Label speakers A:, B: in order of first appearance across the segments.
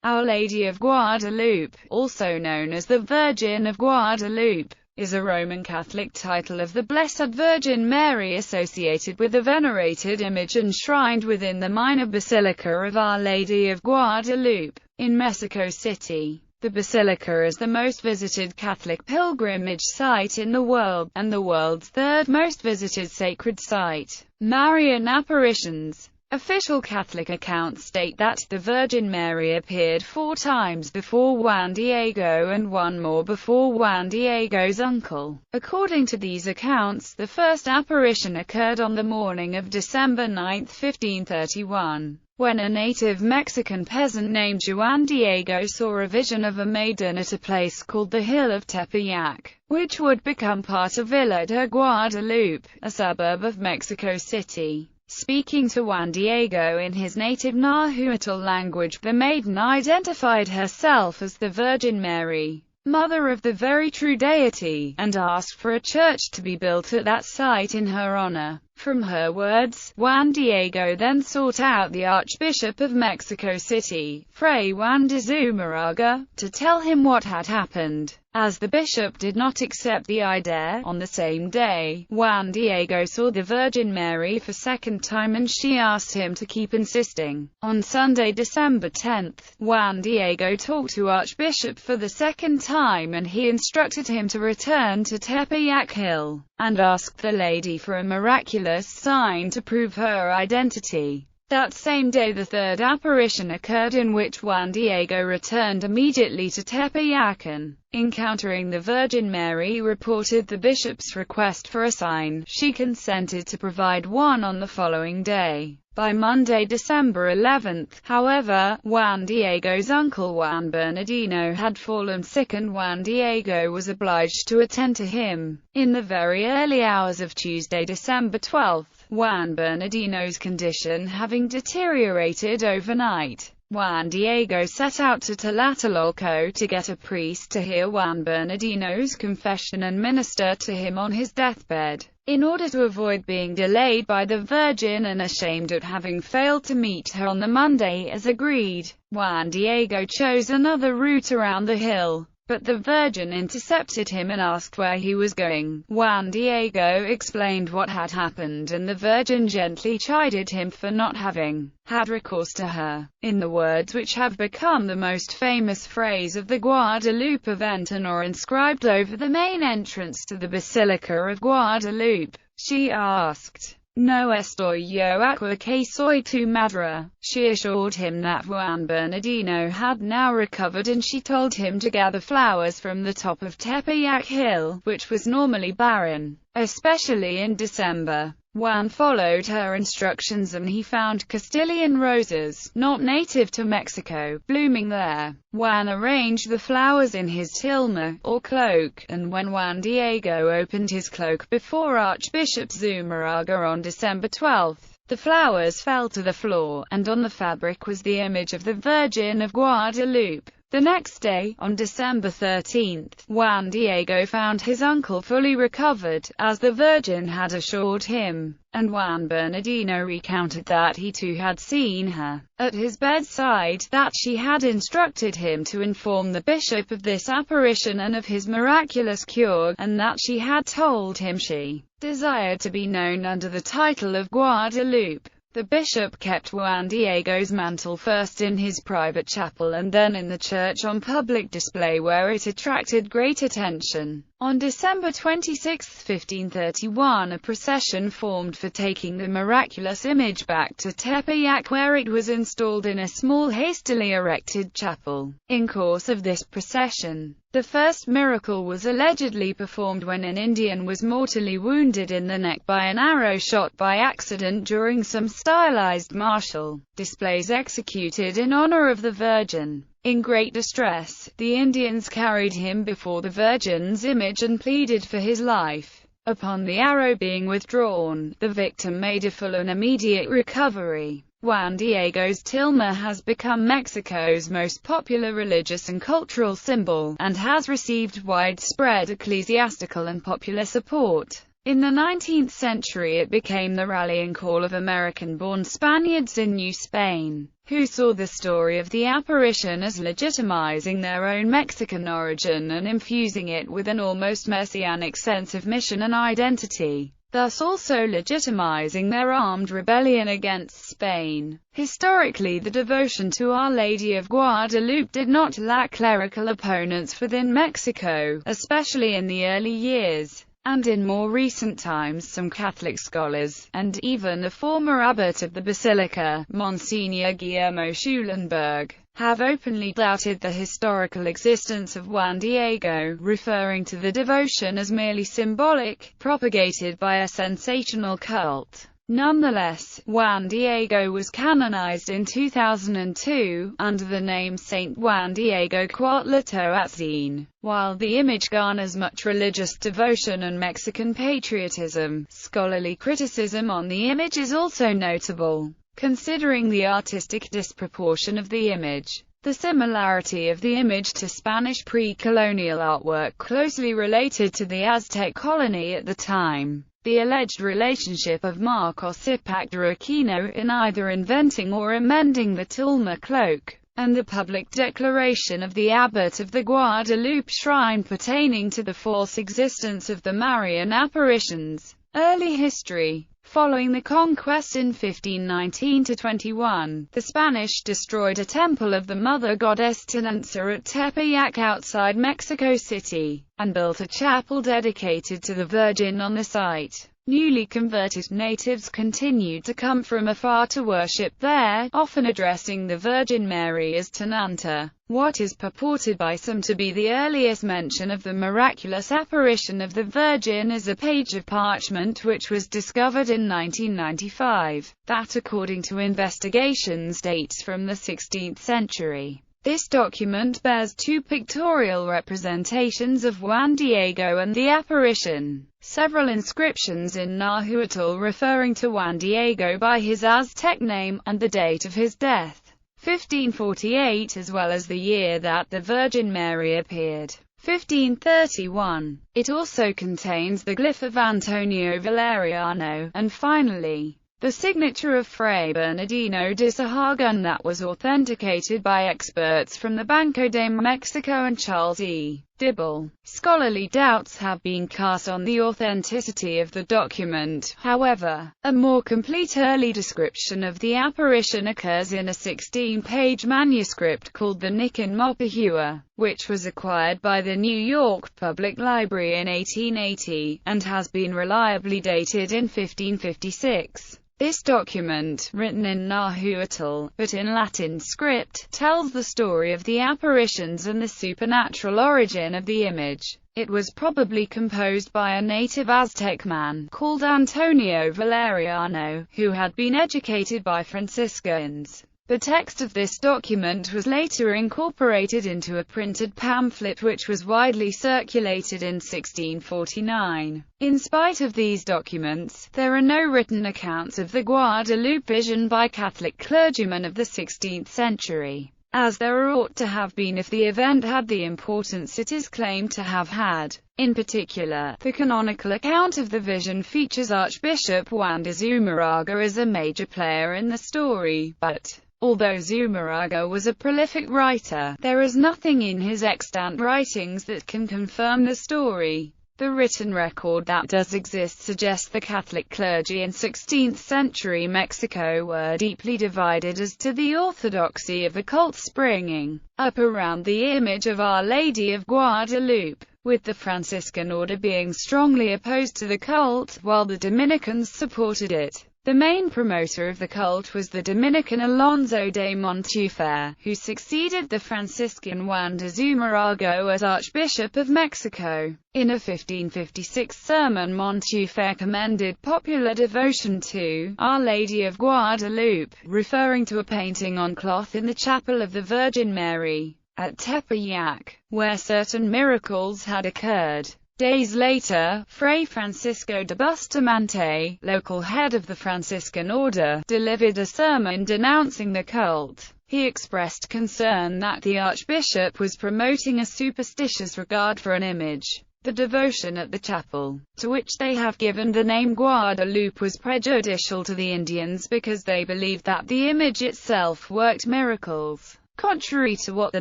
A: Our Lady of Guadalupe, also known as the Virgin of Guadalupe, is a Roman Catholic title of the Blessed Virgin Mary associated with a venerated image enshrined within the minor basilica of Our Lady of Guadalupe, in Mexico City. The basilica is the most visited Catholic pilgrimage site in the world, and the world's third most visited sacred site. Marian apparitions. Official Catholic accounts state that the Virgin Mary appeared 4 times before Juan Diego and 1 more before Juan Diego's uncle. According to these accounts, the first apparition occurred on the morning of December 9, 1531, when a native Mexican peasant named Juan Diego saw a vision of a maiden at a place called the Hill of Tepeyac, which would become part of Villa de Guadalupe, a suburb of Mexico City. Speaking to Juan Diego in his native Nahuatl language, the maiden identified herself as the Virgin Mary, Mother of the very true deity, and asked for a church to be built at that site in her honor. From her words, Juan Diego then sought out the Archbishop of Mexico City, Fray Juan de Zumarraga, to tell him what had happened. As the bishop did not accept the idea, on the same day, Juan Diego saw the Virgin Mary for second time and she asked him to keep insisting. On Sunday, December 10th, Juan Diego talked to Archbishop for the second time and he instructed him to return to Tepeyac Hill, and asked the lady for a miraculous sign to prove her identity. That same day the third apparition occurred, in which Juan Diego returned immediately to Tepeyac and, encountering the Virgin Mary, reported the bishop's request for a sign. She consented to provide one on the following day. By Monday, December 11th, however, Juan Diego's uncle Juan Bernardino had fallen sick and Juan Diego was obliged to attend to him. In the very early hours of Tuesday, December 12th, Juan Bernardino's condition having deteriorated overnight, Juan Diego set out to Tlatelolco to get a priest to hear Juan Bernardino's confession and minister to him on his deathbed. In order to avoid being delayed by the Virgin and ashamed at having failed to meet her on the Monday as agreed, Juan Diego chose another route around the hill. But the Virgin intercepted him and asked where he was going. Juan Diego explained what had happened and the Virgin gently chided him for not having had recourse to her. In the words which have become the most famous phrase of the Guadalupe event and are inscribed over the main entrance to the Basilica of Guadalupe, she asked, "No estoy yo aquí que soy tu madre." She assured him that Juan Bernardino had now recovered and she told him to gather flowers from the top of Tepeyac Hill, which was normally barren, especially in December. Juan followed her instructions and he found Castilian roses, not native to Mexico, blooming there. Juan arranged the flowers in his tilma, or cloak, and when Juan Diego opened his cloak before Archbishop Zumarraga on December 12th, the flowers fell to the floor, and on the fabric was the image of the Virgin of Guadalupe. The next day, on December 13th, Juan Diego found his uncle fully recovered, as the Virgin had assured him, and Juan Bernardino recounted that he too had seen her at his bedside, that she had instructed him to inform the bishop of this apparition and of his miraculous cure, and that she had told him she desired to be known under the title of Guadalupe. The bishop kept Juan Diego's mantle first in his private chapel and then in the church on public display, where it attracted great attention. On December 26, 1531, a procession formed for taking the miraculous image back to Tepeyac, where it was installed in a small hastily erected chapel. In course of this procession, the first miracle was allegedly performed when an Indian was mortally wounded in the neck by an arrow shot by accident during some stylized martial displays executed in honor of the Virgin. In great distress, the Indians carried him before the Virgin's image and pleaded for his life. Upon the arrow being withdrawn, the victim made a full and immediate recovery. Juan Diego's tilma has become Mexico's most popular religious and cultural symbol, and has received widespread ecclesiastical and popular support. In the 19th century it became the rallying call of American-born Spaniards in New Spain, who saw the story of the apparition as legitimizing their own Mexican origin and infusing it with an almost messianic sense of mission and identity, thus also legitimizing their armed rebellion against Spain. Historically, the devotion to Our Lady of Guadalupe did not lack clerical opponents within Mexico, especially in the early years. And in more recent times some Catholic scholars, and even a former abbot of the Basilica, Monsignor Guillermo Schulenberg, have openly doubted the historical existence of Juan Diego, referring to the devotion as merely symbolic, propagated by a sensational cult. Nonetheless, Juan Diego was canonized in 2002, under the name Saint Juan Diego Cuauhtlacoatzin. While the image garners much religious devotion and Mexican patriotism, scholarly criticism on the image is also notable, considering the artistic disproportion of the image. The similarity of the image to Spanish pre-colonial artwork closely related to the Aztec colony at the time. The alleged relationship of Marcos Ipac de Aquino in either inventing or amending the Tulma cloak, and the public declaration of the abbot of the Guadalupe shrine pertaining to the false existence of the Marian apparitions. Early history. Following the conquest in 1519–21, the Spanish destroyed a temple of the mother goddess Tenanza at Tepeyac outside Mexico City, and built a chapel dedicated to the Virgin on the site. Newly converted natives continued to come from afar to worship there, often addressing the Virgin Mary as Tenanta. What is purported by some to be the earliest mention of the miraculous apparition of the Virgin is a page of parchment which was discovered in 1995, that according to investigations dates from the 16th century. This document bears two pictorial representations of Juan Diego and the apparition, several inscriptions in Nahuatl referring to Juan Diego by his Aztec name, and the date of his death, 1548, as well as the year that the Virgin Mary appeared, 1531. It also contains the glyph of Antonio Valeriano, and finally, the signature of Fray Bernardino de Sahagun that was authenticated by experts from the Banco de Mexico and Charles E. Dibble. Scholarly doubts have been cast on the authenticity of the document, however. A more complete early description of the apparition occurs in a 16-page manuscript called the Nican Mopahua, which was acquired by the New York Public Library in 1880, and has been reliably dated in 1556. This document, written in Nahuatl, but in Latin script, tells the story of the apparitions and the supernatural origin of the image. It was probably composed by a native Aztec man, called Antonio Valeriano, who had been educated by Franciscans. The text of this document was later incorporated into a printed pamphlet which was widely circulated in 1649. In spite of these documents, there are no written accounts of the Guadalupe vision by Catholic clergymen of the 16th century, as there ought to have been if the event had the importance it is claimed to have had. In particular, the canonical account of the vision features Archbishop Juan de Zumarraga as a major player in the story, but although Zumarraga was a prolific writer, there is nothing in his extant writings that can confirm the story. The written record that does exist suggests the Catholic clergy in 16th century Mexico were deeply divided as to the orthodoxy of a cult springing up around the image of Our Lady of Guadalupe, with the Franciscan order being strongly opposed to the cult, while the Dominicans supported it. The main promoter of the cult was the Dominican Alonso de Montufar, who succeeded the Franciscan Juan de Zumarraga as Archbishop of Mexico. In a 1556 sermon, Montufar commended popular devotion to Our Lady of Guadalupe, referring to a painting on cloth in the chapel of the Virgin Mary at Tepeyac, where certain miracles had occurred. Days later, Fray Francisco de Bustamante, local head of the Franciscan order, delivered a sermon denouncing the cult. He expressed concern that the archbishop was promoting a superstitious regard for an image. The devotion at the chapel, to which they have given the name Guadalupe, was prejudicial to the Indians because they believed that the image itself worked miracles, contrary to what the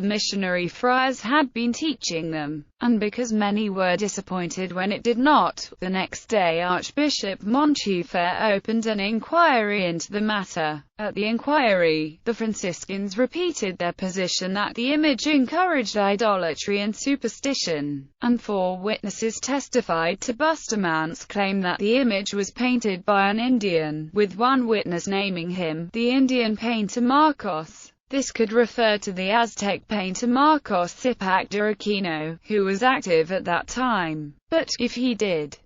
A: missionary friars had been teaching them, and because many were disappointed when it did not. The next day Archbishop Montufar opened an inquiry into the matter. At the inquiry, the Franciscans repeated their position that the image encouraged idolatry and superstition, and 4 witnesses testified to Bustamante's claim that the image was painted by an Indian, with one witness naming him, the Indian painter Marcos. This could refer to the Aztec painter Marcos Cipac de Aquino, who was active at that time. But, if he did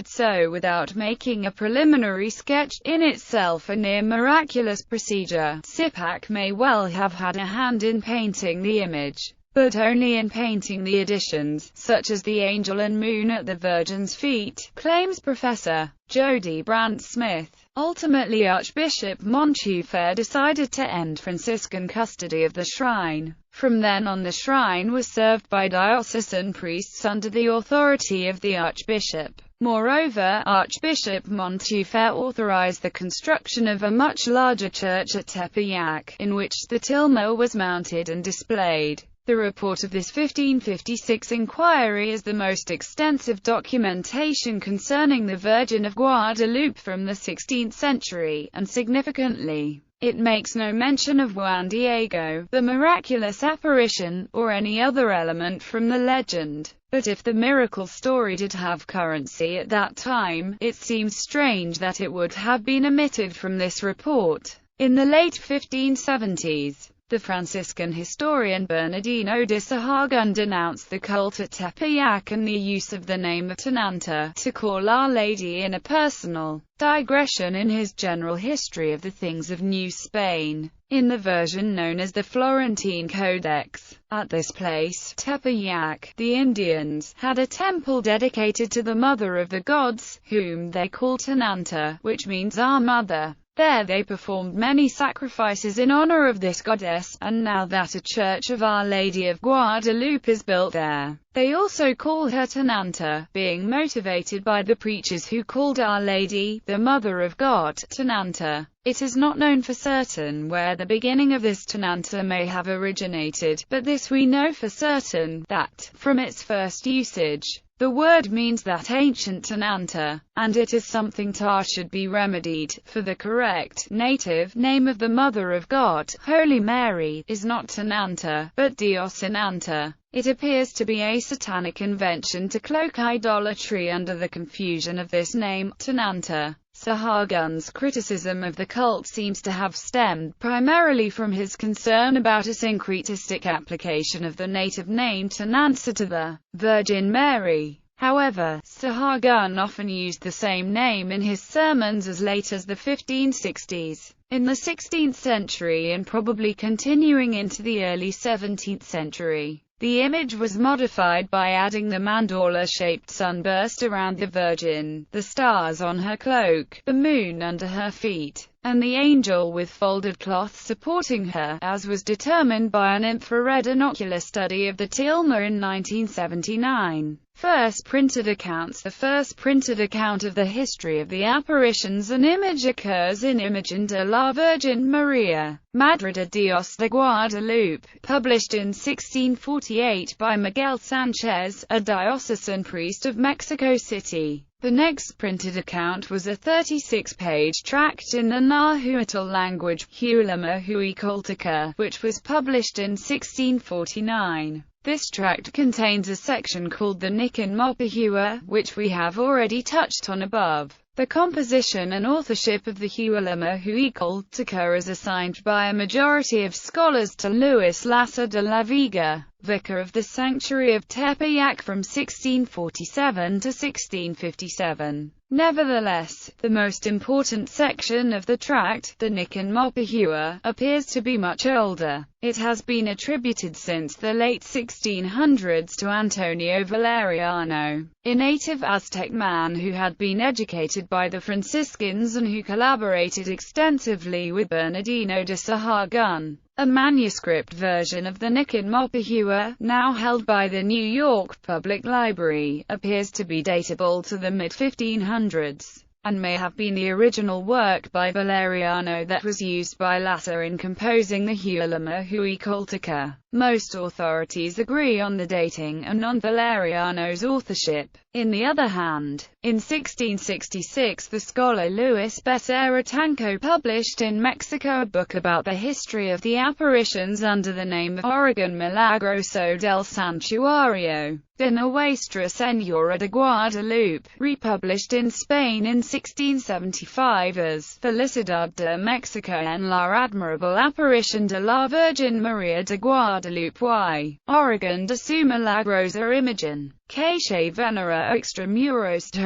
A: so without making a preliminary sketch, in itself a near-miraculous procedure. Cipac may well have had a hand in painting the image, but only in painting the additions, such as the angel and moon at the Virgin's feet, claims Professor Jody Brandt Smith. Ultimately, Archbishop Montufar decided to end Franciscan custody of the shrine. From then on, the shrine was served by diocesan priests under the authority of the Archbishop. Moreover, Archbishop Montufar authorized the construction of a much larger church at Tepeyac, in which the tilma was mounted and displayed. The report of this 1556 inquiry is the most extensive documentation concerning the Virgin of Guadalupe from the 16th century, and significantly, it makes no mention of Juan Diego, the miraculous apparition, or any other element from the legend. But if the miracle story did have currency at that time, it seems strange that it would have been omitted from this report. In the late 1570s, the Franciscan historian Bernardino de Sahagun denounced the cult at Tepeyac and the use of the name of Tenanta to call Our Lady in a personal digression in his general history of the things of New Spain, in the version known as the Florentine Codex. At this place, Tepeyac, the Indians had a temple dedicated to the Mother of the Gods, whom they call Tenanta, which means Our Mother. There they performed many sacrifices in honor of this goddess, and now that a church of Our Lady of Guadalupe is built there, they also call her Tenanta, being motivated by the preachers who called Our Lady, the Mother of God, Tenanta. It is not known for certain where the beginning of this Tenanta may have originated, but this we know for certain, that, from its first usage, the word means that ancient Tenanta, and it is something that should be remedied, for the correct, native, name of the Mother of God, Holy Mary, is not Tenanta, but Diosinanta. It appears to be a satanic invention to cloak idolatry under the confusion of this name, Tenanta. Sahagun's criticism of the cult seems to have stemmed primarily from his concern about a syncretistic application of the native name Tenanza to the Virgin Mary. However, Sahagun often used the same name in his sermons as late as the 1560s. In the 16th century and probably continuing into the early 17th century, the image was modified by adding the mandorla-shaped sunburst around the Virgin, the stars on her cloak, the moon under her feet, and the angel with folded cloth supporting her, as was determined by an infrared and study of the tilma in 1979. The first printed account of the history of the apparitions and image occurs in Imagen de la Virgen María, Madre de Dios de Guadalupe, published in 1648 by Miguel Sanchez, a diocesan priest of Mexico City. The next printed account was a 36-page tract in the Nahuatl language, Huilama Huicoltica, which was published in 1649. This tract contains a section called the Nican Mopahua, which we have already touched on above. The composition and authorship of the Huilama Huicoltica is assigned by a majority of scholars to Luis Lassa de la Vega, vicar of the sanctuary of Tepeyac from 1647 to 1657. Nevertheless, the most important section of the tract, the Nican Mopahua, appears to be much older. It has been attributed since the late 1600s to Antonio Valeriano, a native Aztec man who had been educated by the Franciscans and who collaborated extensively with Bernardino de Sahagún. A manuscript version of the Nican Mapahua, now held by the New York Public Library, appears to be datable to the mid-1500s, and may have been the original work by Valeriano that was used by latter in composing the Hula Mahui Cultica. Most authorities agree on the dating and on Valeriano's authorship. On the other hand, in 1666 the scholar Luis Becerra Tanco published in Mexico a book about the history of the apparitions under the name of Oregon Milagroso del Santuario de Nuestra Señora de Guadalupe, republished in Spain in 1675 as Felicidad de Mexico en la admirable apparición de la Virgen María de Guadalupe y Oregon de su milagrosa imagen, que se venera extramuros de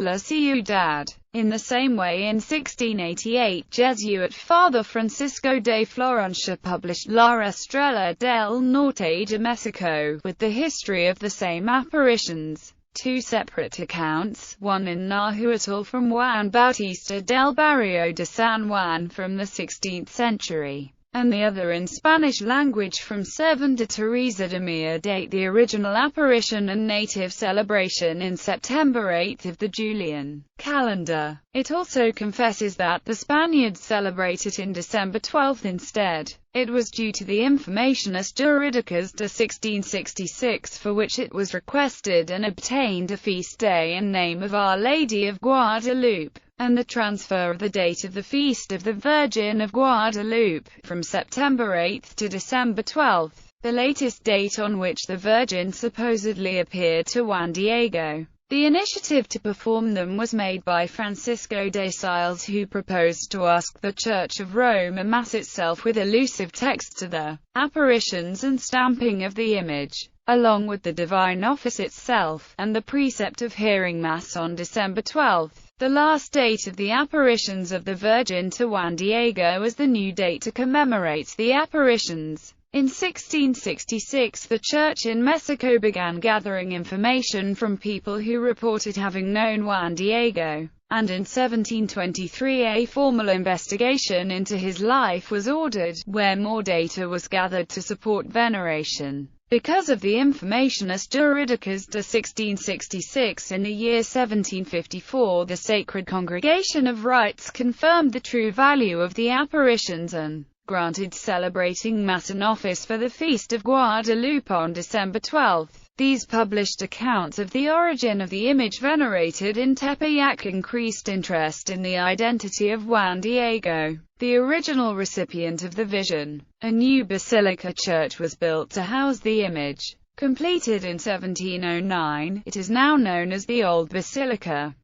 A: la ciudad. In the same way, in 1688, Jesuit Father Francisco de Florencia published La Estrella del Norte de Mexico, with the history of the same apparitions. Two separate accounts, one in Nahuatl from Juan Bautista del Barrio de San Juan from the 16th century, and the other in Spanish language from Servan de Teresa de Mier, date the original apparition and native celebration in September 8 of the Julian calendar. It also confesses that the Spaniards celebrate it in December 12 instead. It was due to the Informationes Jurídicas de 1666 for which it was requested and obtained a feast day in name of Our Lady of Guadalupe, and the transfer of the date of the Feast of the Virgin of Guadalupe, from September 8 to December 12, the latest date on which the Virgin supposedly appeared to Juan Diego. The initiative to perform them was made by Francisco de Sales, who proposed to ask the Church of Rome a Mass itself with elusive text to the apparitions and stamping of the image, along with the Divine Office itself, and the precept of hearing Mass on December 12. The last date of the apparitions of the Virgin to Juan Diego was the new date to commemorate the apparitions. In 1666 the Church in Mexico began gathering information from people who reported having known Juan Diego, and in 1723 a formal investigation into his life was ordered, where more data was gathered to support veneration. Because of the Informationes Jurídicas de 1666, in the year 1754 the Sacred Congregation of Rites confirmed the true value of the apparitions and granted celebrating Mass and office for the Feast of Guadalupe on December 12. These published accounts of the origin of the image venerated in Tepeyac increased interest in the identity of Juan Diego, the original recipient of the vision. A new basilica church was built to house the image. Completed in 1709, it is now known as the Old Basilica.